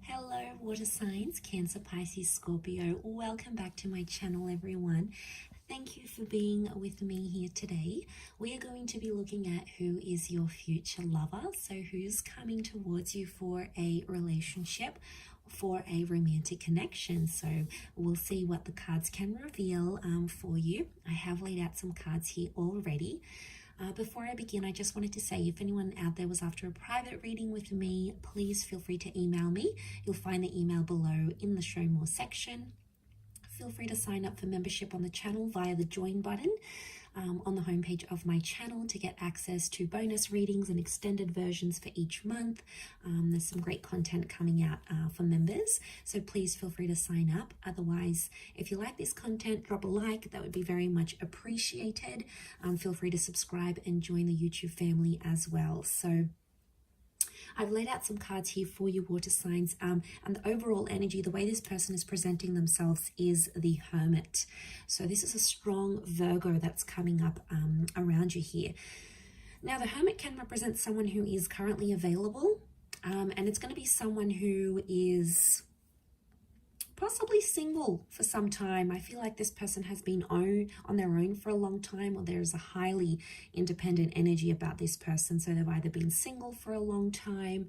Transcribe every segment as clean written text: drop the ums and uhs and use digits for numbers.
Hello water signs, Cancer, Pisces, Scorpio. Welcome back to my channel, everyone. Thank you for being with me here today. We are going to be looking at who is your future lover. So who's coming towards you for a relationship, for a romantic connection. So we'll see what the cards can reveal for you. I have laid out some cards here already. Before I begin, I just wanted to say, if anyone out there was after a private reading with me, please feel free to email me. You'll find the email below in the show more section. Feel free to sign up for membership on the channel via the join button on the homepage of my channel to get access to bonus readings and extended versions for each month. There's some great content coming out for members, so please feel free to sign up. Otherwise, if you like this content, drop a like. That would be very much appreciated. Feel free to subscribe and join the YouTube family as well. So I've laid out some cards here for you, water signs, and the overall energy, the way this person is presenting themselves is the Hermit. So this is a strong Virgo that's coming up around you here. Now, the Hermit can represent someone who is currently available, and it's going to be someone who is possibly single for some time. I feel like this person has been on their own for a long time, or there's a highly independent energy about this person. So they've either been single for a long time.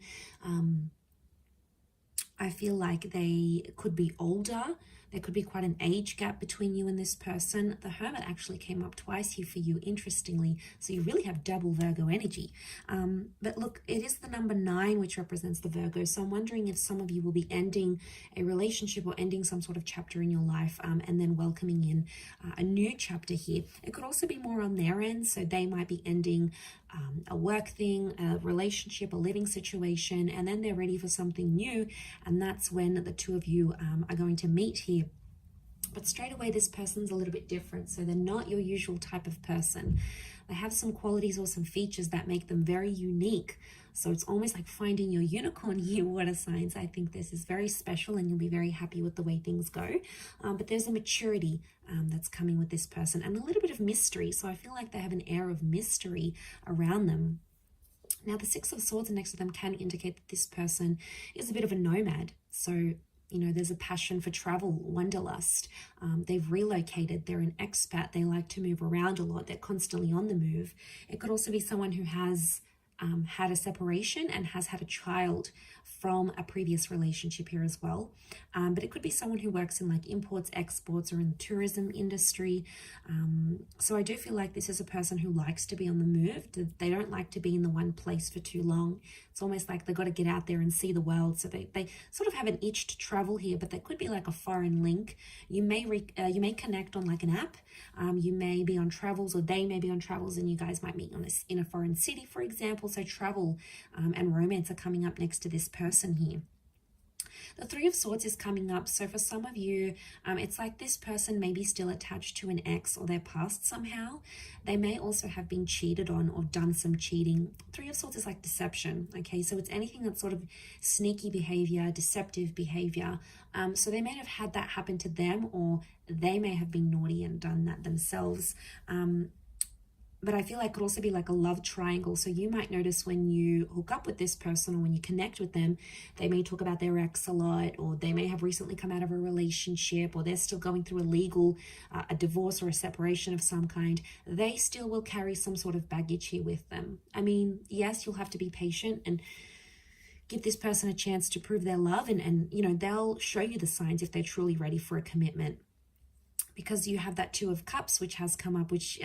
I feel like they could be older. There could be quite an age gap between you and this person. The Hermit actually came up twice here for you, interestingly. So you really have double Virgo energy. But look, it is the number 9, which represents the Virgo. So I'm wondering if some of you will be ending a relationship or ending some sort of chapter in your life and then welcoming in a new chapter here. It could also be more on their end. So they might be ending a work thing, a relationship, a living situation, and then they're ready for something new. And that's when the two of you are going to meet here. But straight away, this person's a little bit different. So they're not your usual type of person. They have some qualities or some features that make them very unique. So it's almost like finding your unicorn here, water signs. I think this is very special and you'll be very happy with the way things go. But there's a maturity that's coming with this person and a little bit of mystery. So I feel like they have an air of mystery around them. Now, the 6 of Swords next to them can indicate that this person is a bit of a nomad. So, you know, there's a passion for travel, wanderlust. They've relocated. They're an expat. They like to move around a lot. They're constantly on the move. It could also be someone who has had a separation and has had a child from a previous relationship here as well. But it could be someone who works in like imports, exports, or in the tourism industry. So I do feel like this is a person who likes to be on the move. They don't like to be in the one place for too long. It's almost like they've got to get out there and see the world. So they sort of have an itch to travel here, but they could be like a foreign link. You may connect on like an app. You may be on travels, or they may be on travels, and you guys might meet in a foreign city, for example. So travel and romance are coming up next to this person here. The 3 of Swords is coming up. So for some of you, it's like this person may be still attached to an ex or their past somehow. They may also have been cheated on or done some cheating. 3 of Swords is like deception. Okay, so it's anything that's sort of sneaky behavior, deceptive behavior. So they may have had that happen to them, or they may have been naughty and done that themselves. But I feel like it could also be like a love triangle. So you might notice when you hook up with this person or when you connect with them, they may talk about their ex a lot, or they may have recently come out of a relationship, or they're still going through a divorce or a separation of some kind. They still will carry some sort of baggage here with them. I mean, yes, you'll have to be patient and give this person a chance to prove their love. And you know, they'll show you the signs if they're truly ready for a commitment. Because you have that 2 of Cups, which has come up, which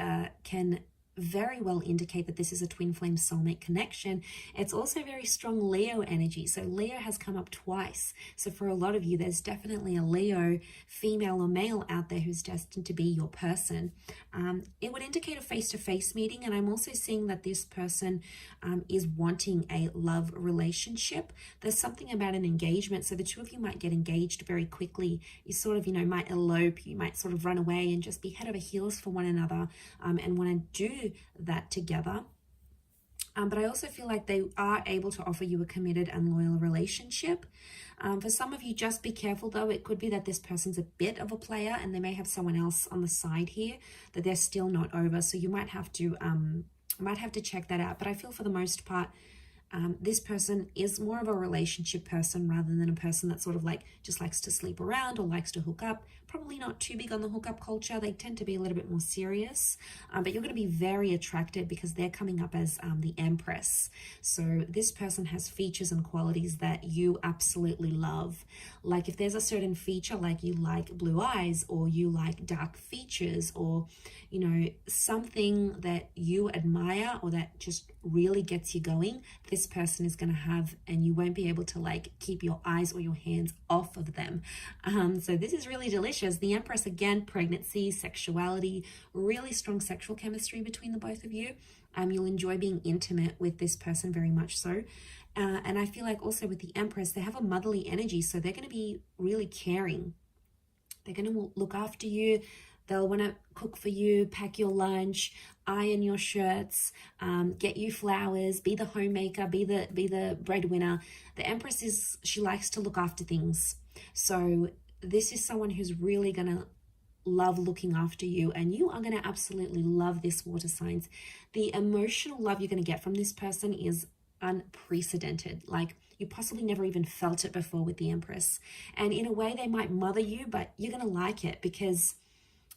can very well indicate that this is a twin flame soulmate connection. It's also very strong Leo energy. So Leo has come up twice. So for a lot of you, there's definitely a Leo, female or male, out there who's destined to be your person. It would indicate a face-to-face meeting. And I'm also seeing that this person is wanting a love relationship. There's something about an engagement. So the 2 of you might get engaged very quickly. You sort of, you know, might elope. You might sort of run away and just be head over heels for one another and want to do that together. But I also feel like they are able to offer you a committed and loyal relationship. For some of you, just be careful though. It could be that this person's a bit of a player and they may have someone else on the side here that they're still not over. So you might have to check that out. But I feel for the most part, This person is more of a relationship person rather than a person that sort of like just likes to sleep around or likes to hook up. Probably not too big on the hookup culture. They tend to be a little bit more serious, but you're going to be very attracted because they're coming up as the Empress. So this person has features and qualities that you absolutely love. Like if there's a certain feature, like you like blue eyes or you like dark features, or you know, something that you admire or that just really gets you going, this person is going to have, and you won't be able to like keep your eyes or your hands off of them. So this is really delicious. The Empress, again, pregnancy, sexuality, really strong sexual chemistry between the both of you. You'll enjoy being intimate with this person, very much so. And I feel like also with the Empress, they have a motherly energy, so they're going to be really caring. They're going to look after you. They'll want to cook for you, pack your lunch, iron your shirts, get you flowers, be the homemaker, be the breadwinner. The Empress she likes to look after things. So this is someone who's really going to love looking after you, and you are going to absolutely love this, water signs. The emotional love you're going to get from this person is unprecedented. Like you possibly never even felt it before with the Empress. And in a way, they might mother you, but you're going to like it because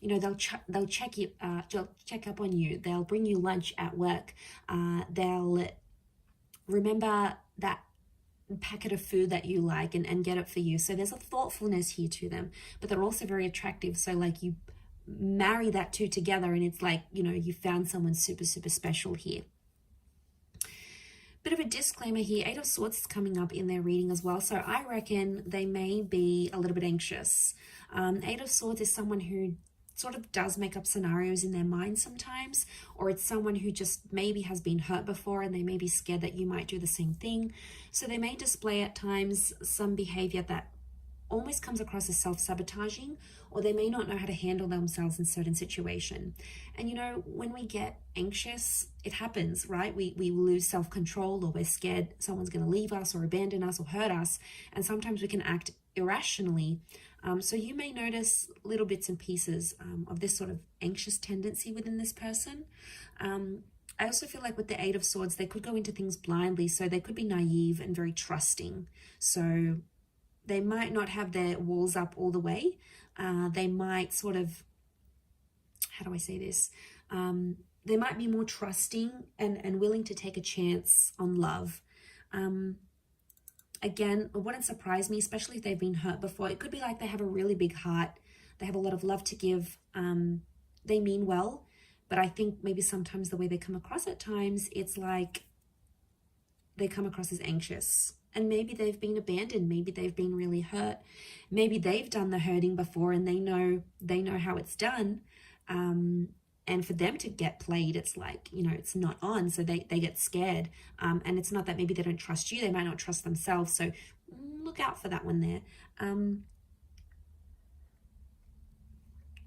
you know, they'll check you, check up on you. They'll bring you lunch at work. They'll remember that packet of food that you like and get it for you. So there's a thoughtfulness here to them, but they're also very attractive. So like you marry that two together and it's like, you know, you found someone super, super special here. Bit of a disclaimer here, 8 of Swords is coming up in their reading as well. So I reckon they may be a little bit anxious. 8 of Swords is someone who sort of does make up scenarios in their mind sometimes, or it's someone who just maybe has been hurt before and they may be scared that you might do the same thing. So they may display at times some behavior that almost comes across as self-sabotaging, or they may not know how to handle themselves in certain situation. And you know, when we get anxious, it happens, right? We lose self-control, or we're scared someone's going to leave us or abandon us or hurt us, and sometimes we can act irrationally. So you may notice little bits and pieces of this sort of anxious tendency within this person. I also feel like with the 8 of Swords, they could go into things blindly. So they could be naive and very trusting. So they might not have their walls up all the way. They might sort of, how do I say this? They might be more trusting and willing to take a chance on love. Again, it wouldn't surprise me, especially if they've been hurt before. It could be like they have a really big heart. They have a lot of love to give. They mean well, but I think maybe sometimes the way they come across at times, it's like they come across as anxious. And maybe they've been abandoned. Maybe they've been really hurt. Maybe they've done the hurting before and they know how it's done. And for them to get played, it's like, you know, it's not on. So they get scared. And it's not that maybe they don't trust you. They might not trust themselves. So look out for that one there.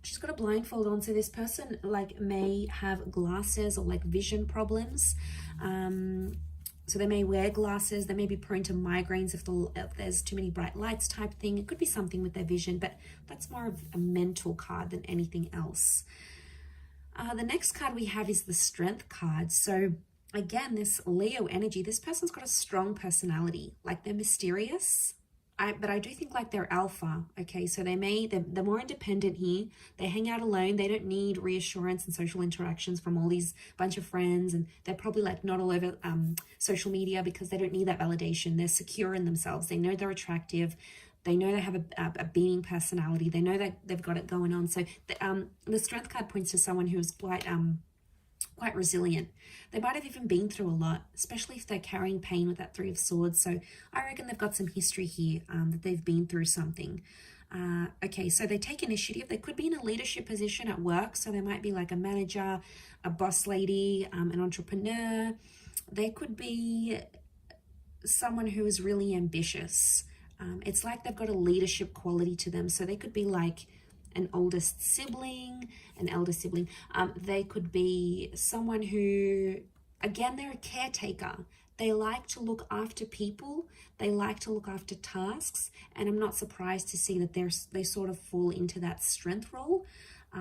She's got a blindfold on. So this person like may have glasses or like vision problems. So they may wear glasses. They may be prone to migraines if there's too many bright lights type thing. It could be something with their vision, but that's more of a mental card than anything else. The next card we have is the Strength card. So again, this Leo energy, this person's got a strong personality. Like they're mysterious, but I do think like they're alpha. Okay, so they're more independent here. They hang out alone. They don't need reassurance and social interactions from all these bunch of friends. And they're probably like not all over social media because they don't need that validation. They're secure in themselves. They know they're attractive. They know they have a beaming personality. They know that they've got it going on. So the Strength card points to someone who is quite resilient. They might have even been through a lot, especially if they're carrying pain with that 3 of Swords. So I reckon they've got some history here, that they've been through something. Okay, so they take initiative. They could be in a leadership position at work. So they might be like a manager, a boss lady, an entrepreneur. They could be someone who is really ambitious. It's like they've got a leadership quality to them. So they could be like an oldest sibling, an elder sibling. They could be someone who, again, they're a caretaker. They like to look after people. They like to look after tasks. And I'm not surprised to see that they sort of fall into that strength role.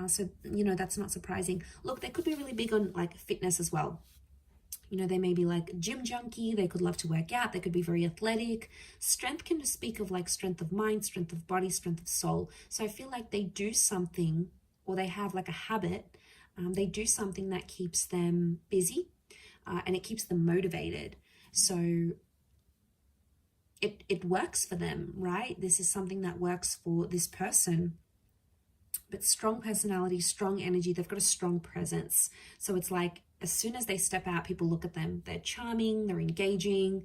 So, you know, that's not surprising. Look, they could be really big on like fitness as well. You know, they may be like a gym junkie. They could love to work out. They could be very athletic. Strength can just speak of like strength of mind, strength of body, strength of soul. So I feel like they do something, or they have like a habit. They do something that keeps them busy, and it keeps them motivated. So it works for them, right? This is something that works for this person. But strong personality, strong energy, they've got a strong presence. So it's like, as soon as they step out, people look at them. They're charming, they're engaging,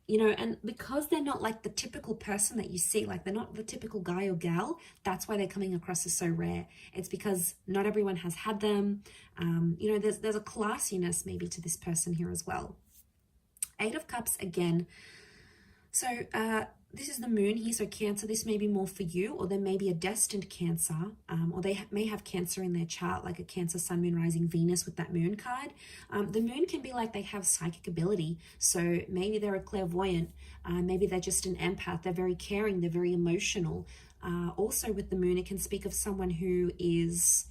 you know, and because they're not like the typical person that you see, like they're not the typical guy or gal, that's why they're coming across as so rare. It's because not everyone has had them. You know, there's a classiness maybe to this person here as well. 8 of Cups again. So this is the moon here, so Cancer, this may be more for you, or there may be a destined Cancer, or they may have Cancer in their chart, like a Cancer, Sun, Moon, Rising, Venus with that moon card. The moon can be like they have psychic ability, so maybe they're a clairvoyant, maybe they're just an empath, they're very caring, they're very emotional. Also with the moon, it can speak of someone who is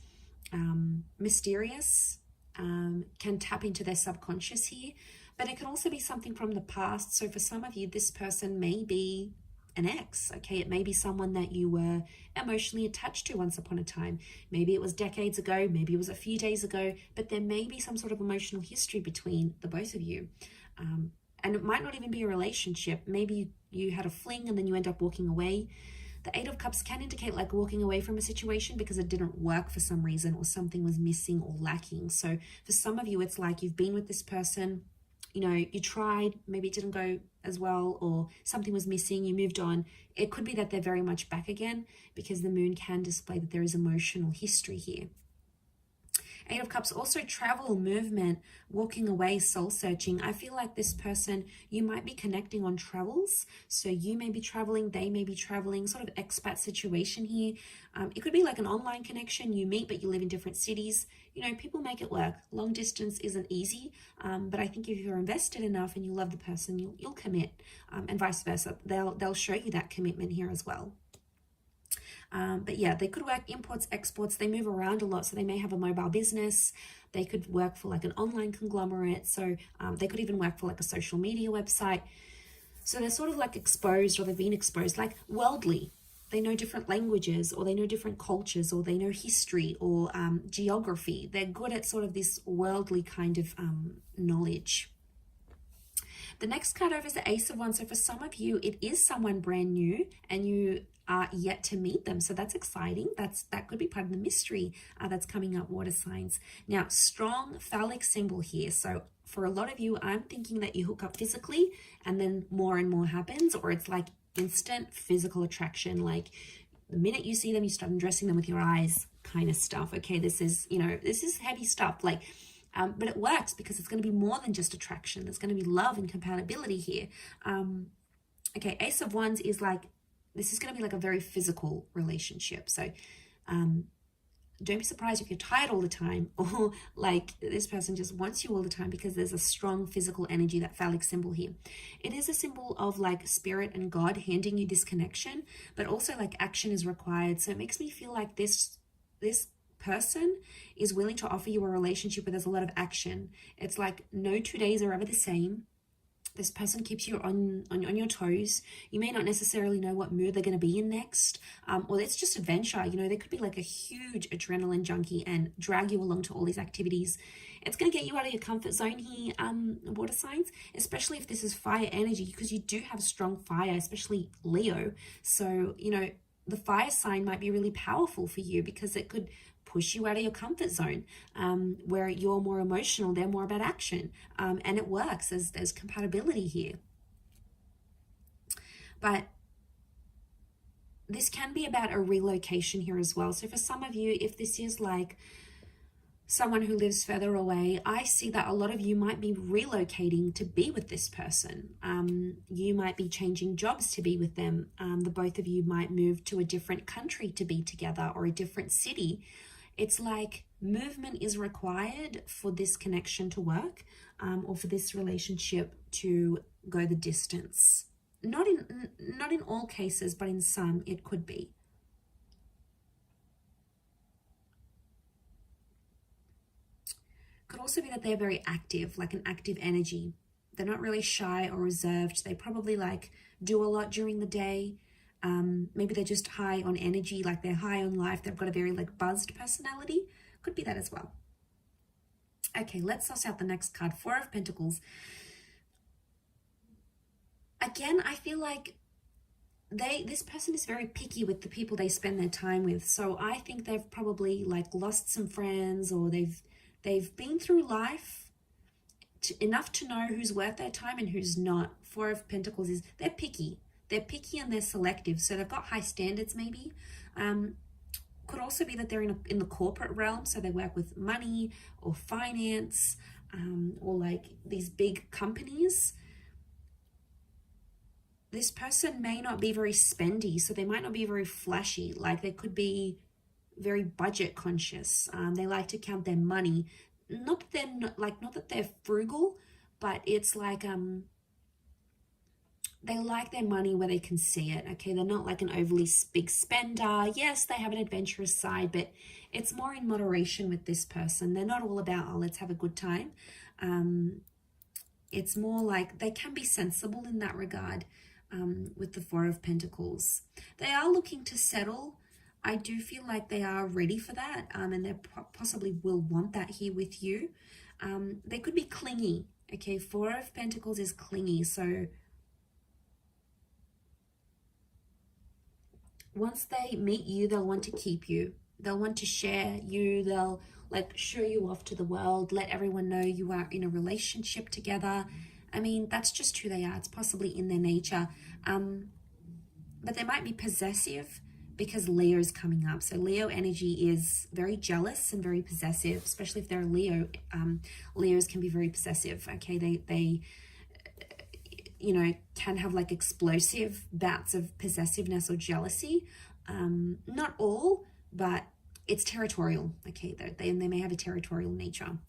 mysterious, can tap into their subconscious here. But it can also be something from the past. So for some of you, this person may be an ex, okay? It may be someone that you were emotionally attached to once upon a time. Maybe it was decades ago, maybe it was a few days ago, but there may be some sort of emotional history between the both of you. And it might not even be a relationship. Maybe you had a fling and then you end up walking away. The 8 of Cups can indicate like walking away from a situation because it didn't work for some reason, or something was missing or lacking. So for some of you, it's like you've been with this person, you know, you tried, maybe it didn't go as well, or something was missing, you moved on. It could be that they're very much back again, because the moon can display that there is emotional history here. 8 of Cups, also travel, movement, walking away, soul searching. I feel like this person, you might be connecting on travels. So you may be traveling, they may be traveling, sort of expat situation here. It could be like an online connection. You meet, but you live in different cities. You know, people make it work. Long distance isn't easy, but I think if you're invested enough and you love the person, you'll commit, and vice versa. They'll show you that commitment here as well. But yeah, they could work imports, exports. They move around a lot, so they may have a mobile business. They could work for like an online conglomerate. So they could even work for like a social media website. So they're sort of like exposed, or they've been exposed, like worldly. They know different languages, or they know different cultures, or they know history or geography. They're good at sort of this worldly kind of knowledge. The next card over is the Ace of Wands. So for some of you, it is someone brand new and you are yet to meet them. So that's exciting. That could be part of the mystery that's coming up, water signs. Now, strong phallic symbol here. So for a lot of you, I'm thinking that you hook up physically and then more and more happens, or it's like instant physical attraction. Like the minute you see them, you start undressing them with your eyes kind of stuff. Okay, this is, you know, this is heavy stuff. Like, but it works because it's going to be more than just attraction. There's going to be love and compatibility here. Okay, Ace of Wands is like, this is going to be like a very physical relationship. So don't be surprised if you're tired all the time, or like this person just wants you all the time, because there's a strong physical energy, that phallic symbol here. It is a symbol of like spirit and God handing you this connection, but also like action is required. So it makes me feel like this person is willing to offer you a relationship where there's a lot of action. It's like no 2 days are ever the same. This person keeps you on your toes. You may not necessarily know what mood they're going to be in next, or it's just adventure. You know, they could be like a huge adrenaline junkie and drag you along to all these activities. It's going to get you out of your comfort zone here, water signs, especially if this is fire energy, because you do have strong fire, especially Leo. So, you know, the fire sign might be really powerful for you, because it could push you out of your comfort zone, where you're more emotional, they're more about action, and it works. There's compatibility here. But this can be about a relocation here as well. So for some of you, if this is like someone who lives further away, I see that a lot of you might be relocating to be with this person. You might be changing jobs to be with them. The both of you might move to a different country to be together, or a different city. It's like movement is required for this connection to work, or for this relationship to go the distance. Not in all cases, but in some it could be. Could also be that they're very active, like an active energy. They're not really shy or reserved. They probably like do a lot during the day. Maybe they're just high on energy, like they're high on life. They've got a very like buzzed personality. Could be that as well. Okay, let's suss out the next card. Four of Pentacles. Again, I feel like this person is very picky with the people they spend their time with. So I think they've probably like lost some friends, or they've been through life enough to know who's worth their time and who's not. Four of Pentacles is they're picky. They're picky and they're selective. So they've got high standards maybe. Could also be that they're in the corporate realm. So they work with money or finance, or like these big companies. This person may not be very spendy, so they might not be very flashy. Like they could be very budget conscious. They like to count their money. Not that they're frugal, but it's like they like their money where they can see it. Okay, they're not like an overly big spender. Yes, they have an adventurous side, but it's more in moderation with this person. They're not all about, oh, let's have a good time. It's more like they can be sensible in that regard. With the Four of Pentacles, they are looking to settle. I do feel like they are ready for that, and they possibly will want that here with you. They could be clingy. Okay, Four of Pentacles is clingy, so once they meet you, they'll want to keep you. They'll want to share you. They'll like show you off to the world, let everyone know you are in a relationship together. I mean, that's just who they are. It's possibly in their nature. But they might be possessive because Leo is coming up. So Leo energy is very jealous and very possessive, especially if they're a Leo. Leos can be very possessive. Okay, they you know, can have like explosive bouts of possessiveness or jealousy. Not all, but it's territorial. Okay, they may have a territorial nature.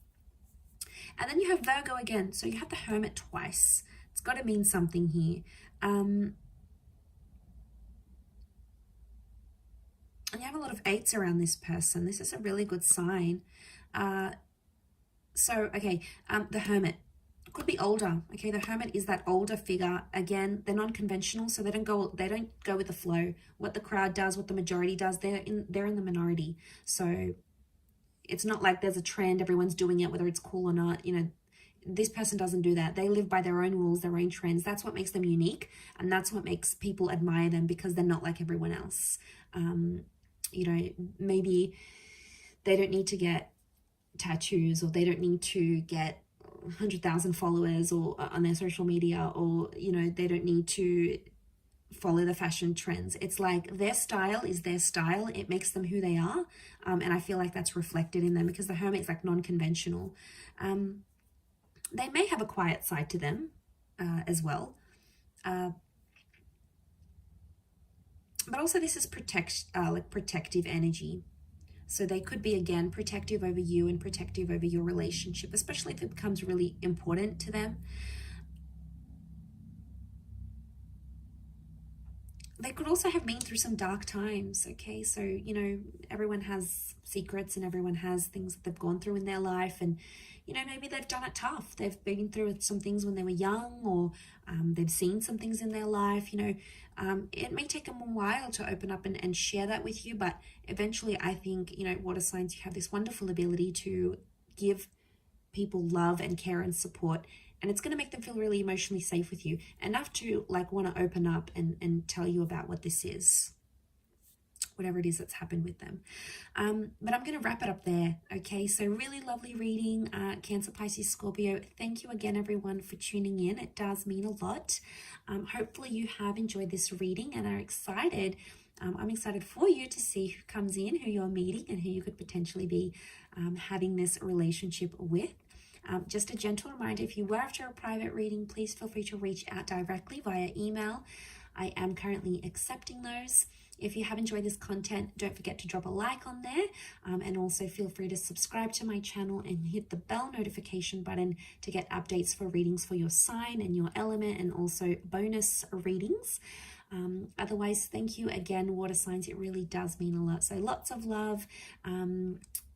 And then you have Virgo again. So you have the Hermit twice. It's got to mean something here. And you have a lot of eights around this person. This is a really good sign. The Hermit could be older. Okay, the Hermit is that older figure. Again, they're non-conventional, so they don't go with the flow. What the crowd does, what the majority does, they're in the minority. So it's not like there's a trend, everyone's doing it, whether it's cool or not. You know, this person doesn't do that. They live by their own rules, their own trends. That's what makes them unique, and that's what makes people admire them, because they're not like everyone else. You know, maybe they don't need to get tattoos, or they don't need to get 100,000 followers or on their social media, or, you know, they don't need to follow the fashion trends. It's like their style is their style. It makes them who they are. And I feel like that's reflected in them, because the Hermit is like non-conventional. They may have a quiet side to them as well. But also this is protective energy. So they could be, again, protective over you and protective over your relationship, especially if it becomes really important to them. They could also have been through some dark times, okay? So, you know, everyone has secrets and everyone has things that they've gone through in their life, and, you know, maybe they've done it tough. They've been through some things when they were young, or they've seen some things in their life, you know. It may take them a while to open up and share that with you, but eventually I think, you know, water signs, you have this wonderful ability to give people love and care and support, and it's going to make them feel really emotionally safe with you, enough to like want to open up and tell you about what this is, whatever it is that's happened with them. But I'm going to wrap it up there. Okay, so really lovely reading, Cancer, Pisces, Scorpio. Thank you again, everyone, for tuning in. It does mean a lot. Hopefully you have enjoyed this reading and are excited. I'm excited for you to see who comes in, who you're meeting, and who you could potentially be having this relationship with. Just a gentle reminder, if you were after a private reading, please feel free to reach out directly via email. I am currently accepting those. If you have enjoyed this content, don't forget to drop a like on there, and also feel free to subscribe to my channel and hit the bell notification button to get updates for readings for your sign and your element, and also bonus readings. Otherwise, thank you again, water signs. It really does mean a lot. So lots of love.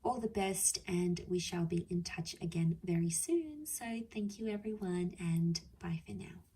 all the best, and we shall be in touch again very soon. So thank you everyone, and bye for now.